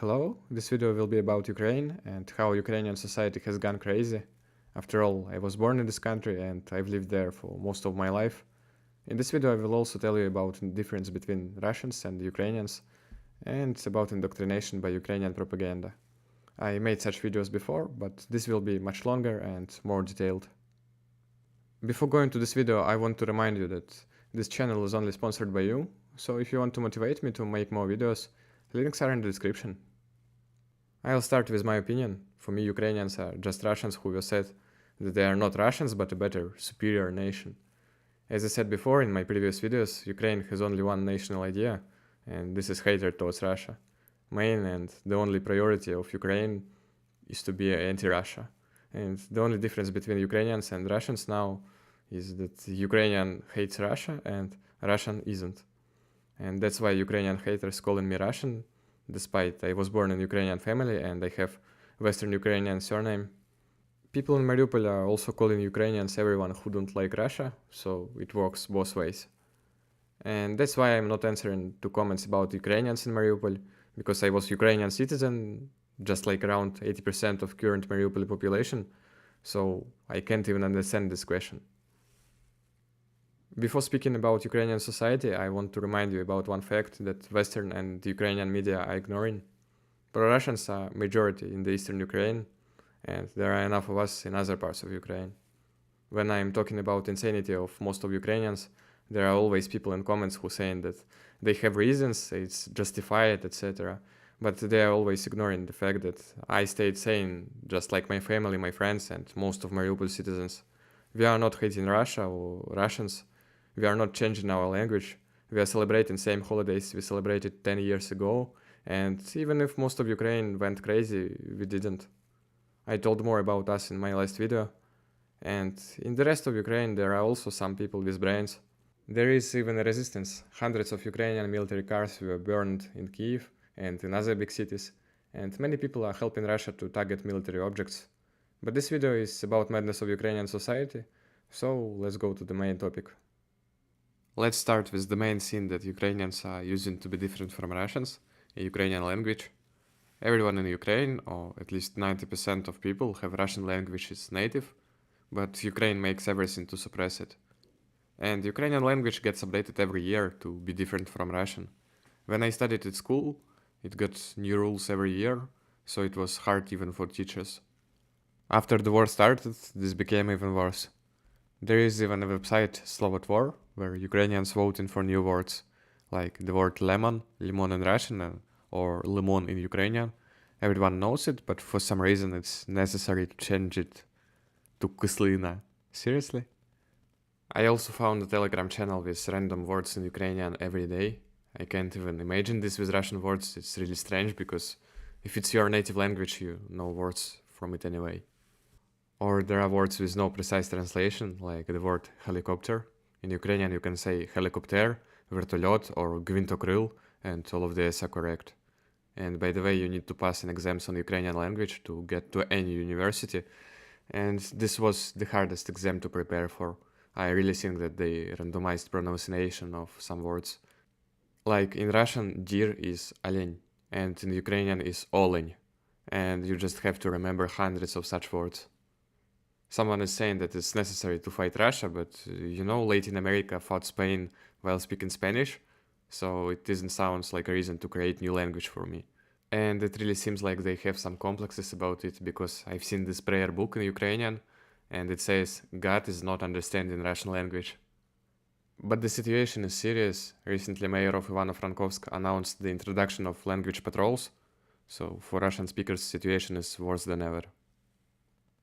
Hello, this video will be about Ukraine and how Ukrainian society has gone crazy. After all, I was born in this country and I've lived there for most of my life. In this video I will also tell you about the difference between Russians and Ukrainians and about indoctrination by Ukrainian propaganda. I made such videos before, but this will be much longer and more detailed. Before going to this video, I want to remind you that this channel is only sponsored by you, so if you want to motivate me to make more videos, links are in the description. I'll start with my opinion. For me, Ukrainians are just Russians who were said that they are not Russians but a better, superior nation. As I said before in my previous videos, Ukraine has only one national idea, and this is hatred towards Russia. Main and the only priority of Ukraine is to be anti-Russia. And the only difference between Ukrainians and Russians now is that Ukrainian hates Russia and Russian isn't. And that's why Ukrainian haters calling me Russian, despite I was born in Ukrainian family and I have Western Ukrainian surname. People in Mariupol are also calling Ukrainians everyone who don't like Russia, so it works both ways. And that's why I'm not answering to comments about Ukrainians in Mariupol, because I was Ukrainian citizen, just like around 80% of current Mariupol population, so I can't even understand this question. Before speaking about Ukrainian society, I want to remind you about one fact that Western and Ukrainian media are ignoring. Pro-Russians are majority in the eastern Ukraine, and there are enough of us in other parts of Ukraine. When I'm talking about insanity of most of Ukrainians, there are always people in comments who saying that they have reasons, it's justified, etc. But they are always ignoring the fact that I stayed sane, just like my family, my friends, and most of Mariupol citizens. We are not hating Russia or Russians. We are not changing our language. We are celebrating same holidays we celebrated 10 years ago, and even if most of Ukraine went crazy, we didn't. I told more about us in my last video. And in the rest of Ukraine there are also some people with brains. There is even a resistance. Hundreds of Ukrainian military cars were burned in Kiev and in other big cities, and many people are helping Russia to target military objects. But this video is about madness of Ukrainian society, so let's go to the main topic. Let's start with the main thing that Ukrainians are using to be different from Russians, a Ukrainian language. Everyone in Ukraine, or at least 90% of people, have Russian language as native, but Ukraine makes everything to suppress it. And Ukrainian language gets updated every year to be different from Russian. When I studied at school, it got new rules every year, so it was hard even for teachers. After the war started, this became even worse. There is even a website, Slovo where Ukrainians voting for new words, like the word lemon in Russian, or lemon in Ukrainian. Everyone knows it, but for some reason it's necessary to change it to kyslina. Seriously? I also found a Telegram channel with random words in Ukrainian every day. I can't even imagine this with Russian words. It's really strange because if it's your native language, you know words from it anyway. Or there are words with no precise translation, like the word helicopter. In Ukrainian you can say helicopter, vertolyot or gvintokryl, and all of these are correct. And by the way, you need to pass an exams on Ukrainian language to get to any university, and this was the hardest exam to prepare for. I really think that they randomized pronunciation of some words. Like in Russian, deer is олень, and in Ukrainian is олень, and you just have to remember hundreds of such words. Someone is saying that it's necessary to fight Russia, but you know, Latin America fought Spain while speaking Spanish, so it doesn't sound like a reason to create new language for me. And it really seems like they have some complexes about it, because I've seen this prayer book in Ukrainian, and it says, God is not understanding Russian language. But the situation is serious. Recently, Mayor of Ivano-Frankovsk announced the introduction of language patrols, so for Russian speakers, the situation is worse than ever.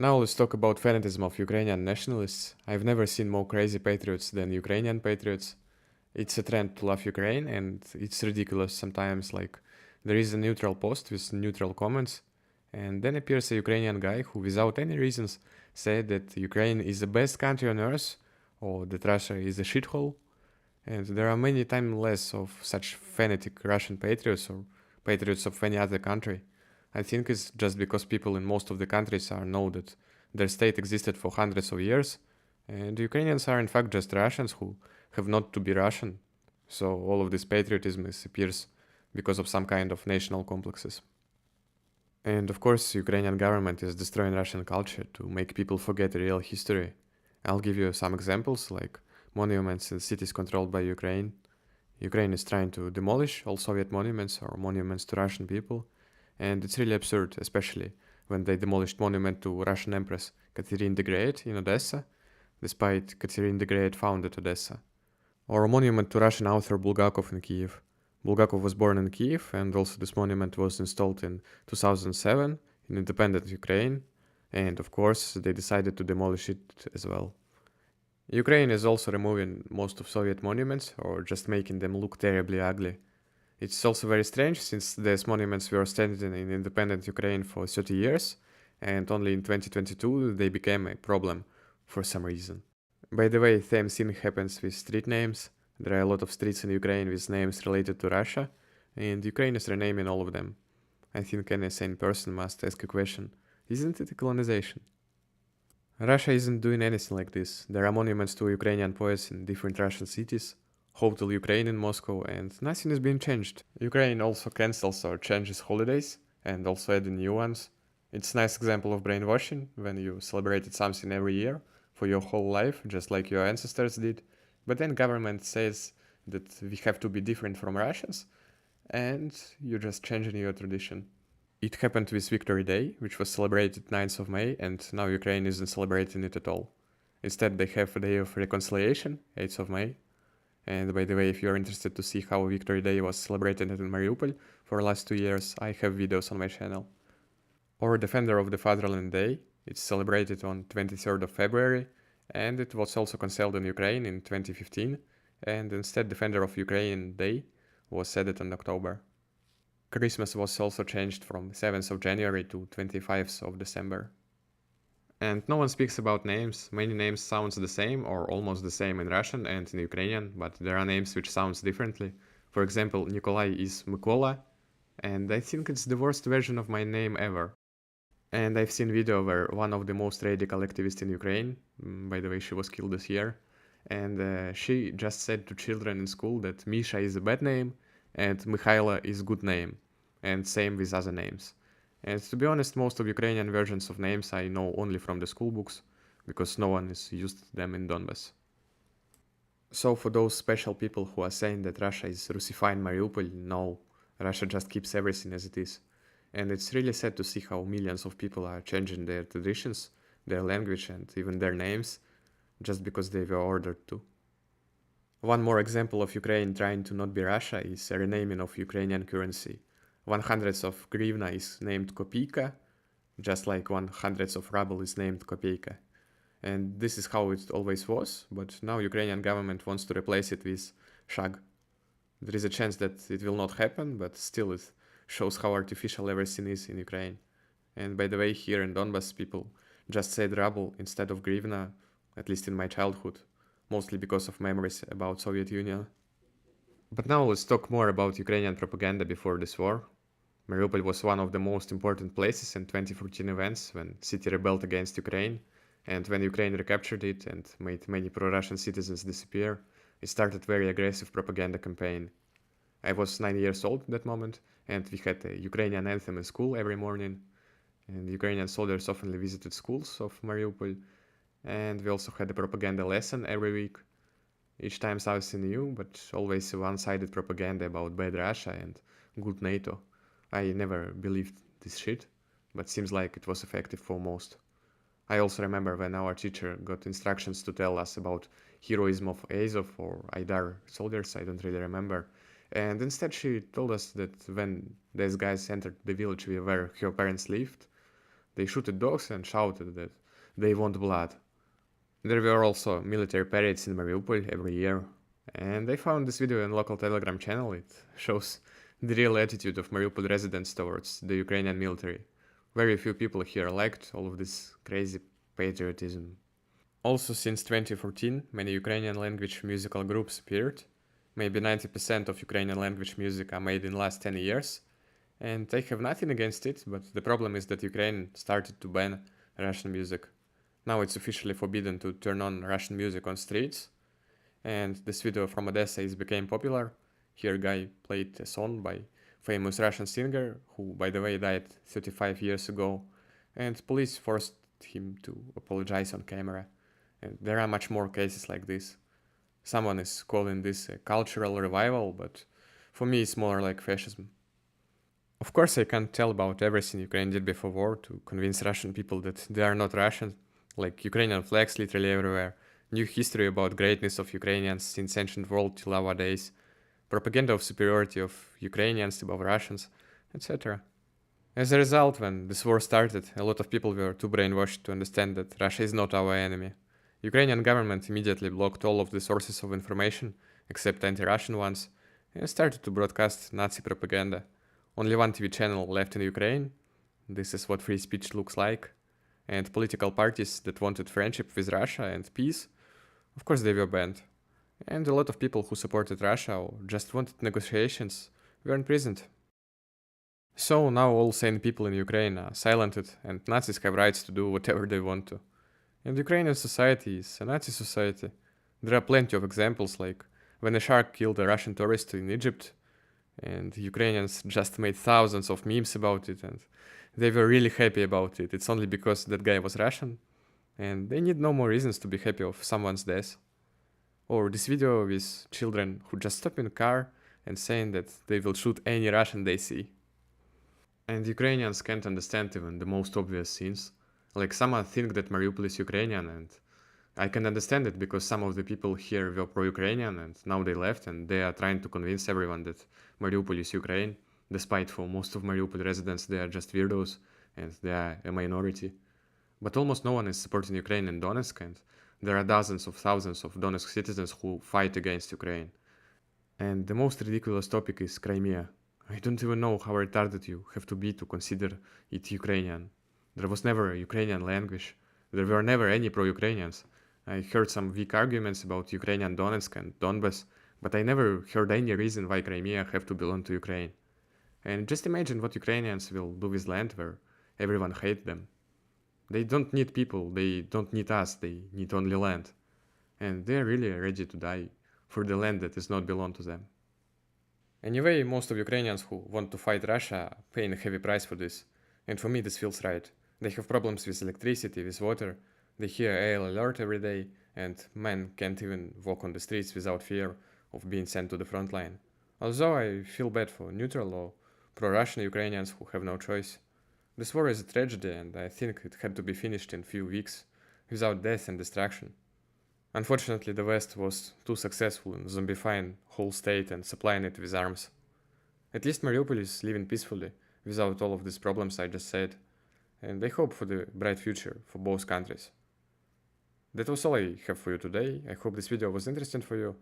Now let's talk about fanatism of Ukrainian nationalists. I've never seen more crazy patriots than Ukrainian patriots. It's a trend to love Ukraine, and it's ridiculous sometimes, like there is a neutral post with neutral comments, and then appears a Ukrainian guy who without any reasons said that Ukraine is the best country on earth, or that Russia is a shithole. And there are many times less of such fanatic Russian patriots or patriots of any other country. I think it's just because people in most of the countries know that their state existed for hundreds of years, and Ukrainians are in fact just Russians who have not to be Russian. So all of this patriotism appears because of some kind of national complexes. And of course, Ukrainian government is destroying Russian culture to make people forget the real history. I'll give you some examples, like monuments in cities controlled by Ukraine. Ukraine is trying to demolish all Soviet monuments or monuments to Russian people, and it's really absurd, especially when they demolished monument to Russian Empress Catherine the Great in Odessa, despite Catherine the Great founded Odessa. Or a monument to Russian author Bulgakov in Kiev. Bulgakov was born in Kiev, and also this monument was installed in 2007 in independent Ukraine, and of course they decided to demolish it as well. Ukraine is also removing most of Soviet monuments or just making them look terribly ugly. It's also very strange since these monuments were standing in independent Ukraine for 30 years, and only in 2022 they became a problem for some reason. By the way, same thing happens with street names. There are a lot of streets in Ukraine with names related to Russia, and Ukraine is renaming all of them. I think any sane person must ask a question, isn't it a colonization? Russia isn't doing anything like this. There are monuments to Ukrainian poets in different Russian cities, Hotel Ukraine in Moscow, and nothing is being changed. Ukraine also cancels or changes holidays, and also adding new ones. It's a nice example of brainwashing, when you celebrated something every year for your whole life, just like your ancestors did, but then government says that we have to be different from Russians, and you're just changing your tradition. It happened with Victory Day, which was celebrated 9th of May, and now Ukraine isn't celebrating it at all. Instead, they have a day of reconciliation, 8th of May. And by the way, if you're interested to see how Victory Day was celebrated in Mariupol for the last 2 years, I have videos on my channel. Or Defender of the Fatherland Day, it's celebrated on 23rd of February, and it was also cancelled in Ukraine in 2015, and instead Defender of Ukraine Day was added in October. Christmas was also changed from 7th of January to 25th of December. And no one speaks about names. Many names sound the same or almost the same in Russian and in Ukrainian, but there are names which sound differently. For example, Nikolai is Mykola, and I think it's the worst version of my name ever. And I've seen video where one of the most radical activists in Ukraine, by the way, she was killed this year, and she just said to children in school that Misha is a bad name and Mikhaila is good name, and same with other names. And to be honest, most of Ukrainian versions of names I know only from the school books, because no one has used them in Donbass. So for those special people who are saying that Russia is Russifying Mariupol, no, Russia just keeps everything as it is. And it's really sad to see how millions of people are changing their traditions, their language, and even their names, just because they were ordered to. One more example of Ukraine trying to not be Russia is a renaming of Ukrainian currency. 100th of hryvnia is named kopyka, just like 100th of ruble is named kopeyka. And this is how it always was, but now Ukrainian government wants to replace it with shag. There is a chance that it will not happen, but still it shows how artificial everything is in Ukraine. And by the way, here in Donbass, people just said ruble instead of hryvnia, at least in my childhood, mostly because of memories about Soviet Union. But now let's talk more about Ukrainian propaganda before this war. Mariupol was one of the most important places in 2014 events when city rebelled against Ukraine, and when Ukraine recaptured it and made many pro-Russian citizens disappear, it started very aggressive propaganda campaign. I was 9 years old at that moment, and we had a Ukrainian anthem in school every morning, and Ukrainian soldiers often visited schools of Mariupol, and we also had a propaganda lesson every week. Each time something new, but always one-sided propaganda about bad Russia and good NATO. I never believed this shit, but seems like it was effective for most. I also remember when our teacher got instructions to tell us about heroism of Azov or Aidar soldiers, I don't really remember. And instead she told us that when these guys entered the village where her parents lived, they shot at dogs and shouted that they want blood. There were also military parades in Mariupol every year, and I found this video in local Telegram channel. It shows the real attitude of Mariupol residents towards the Ukrainian military. Very few people here liked all of this crazy patriotism. Also, since 2014, many Ukrainian language musical groups appeared. Maybe 90% of Ukrainian language music are made in the last 10 years, and I have nothing against it, but the problem is that Ukraine started to ban Russian music. Now it's officially forbidden to turn on Russian music on streets, and this video from Odessa became popular. Here a guy played a song by famous Russian singer, who, by the way, died 35 years ago, and police forced him to apologize on camera. And there are much more cases like this. Someone is calling this a cultural revival, but for me it's more like fascism. Of course, I can't tell about everything Ukraine did before war to convince Russian people that they are not Russian, like Ukrainian flags literally everywhere, new history about greatness of Ukrainians since ancient world till our days, propaganda of superiority of Ukrainians above Russians, etc. As a result, when this war started, a lot of people were too brainwashed to understand that Russia is not our enemy. Ukrainian government immediately blocked all of the sources of information, except anti-Russian ones, and started to broadcast Nazi propaganda. Only one TV channel left in Ukraine. This is what free speech looks like. And political parties that wanted friendship with Russia and peace, of course they were banned. And a lot of people who supported Russia or just wanted negotiations were imprisoned. So now all sane people in Ukraine are silenced and Nazis have rights to do whatever they want to. And Ukrainian society is a Nazi society. There are plenty of examples, like when a shark killed a Russian tourist in Egypt, and Ukrainians just made thousands of memes about it, and they were really happy about it. It's only because that guy was Russian, and they need no more reasons to be happy of someone's death. Or this video with children who just stop in a car and saying that they will shoot any Russian they see. And Ukrainians can't understand even the most obvious things. Like someone think that Mariupol is Ukrainian, and I can understand it because some of the people here were pro-Ukrainian and now they left and they are trying to convince everyone that Mariupol is Ukraine, despite for most of Mariupol residents they are just weirdos and they are a minority. But almost no one is supporting Ukraine in Donetsk, and there are dozens of thousands of Donetsk citizens who fight against Ukraine. And the most ridiculous topic is Crimea. I don't even know how retarded you have to be to consider it Ukrainian. There was never a Ukrainian language. There were never any pro-Ukrainians. I heard some weak arguments about Ukrainian Donetsk and Donbass, but I never heard any reason why Crimea have to belong to Ukraine. And just imagine what Ukrainians will do with land where everyone hates them. They don't need people, they don't need us, they need only land. And they're really ready to die for the land that does not belong to them. Anyway, most of Ukrainians who want to fight Russia are paying a heavy price for this. And for me this feels right. They have problems with electricity, with water, they hear AL alert every day, and men can't even walk on the streets without fear of being sent to the front line. Although I feel bad for neutral or pro-Russian Ukrainians who have no choice. This war is a tragedy, and I think it had to be finished in few weeks, without death and destruction. Unfortunately, the West was too successful in zombifying whole state and supplying it with arms. At least Mariupol is living peacefully, without all of these problems I just said, and I hope for the bright future for both countries. That was all I have for you today. I hope this video was interesting for you,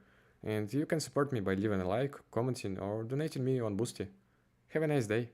and you can support me by leaving a like, commenting, or donating me on Boosty. Have a nice day.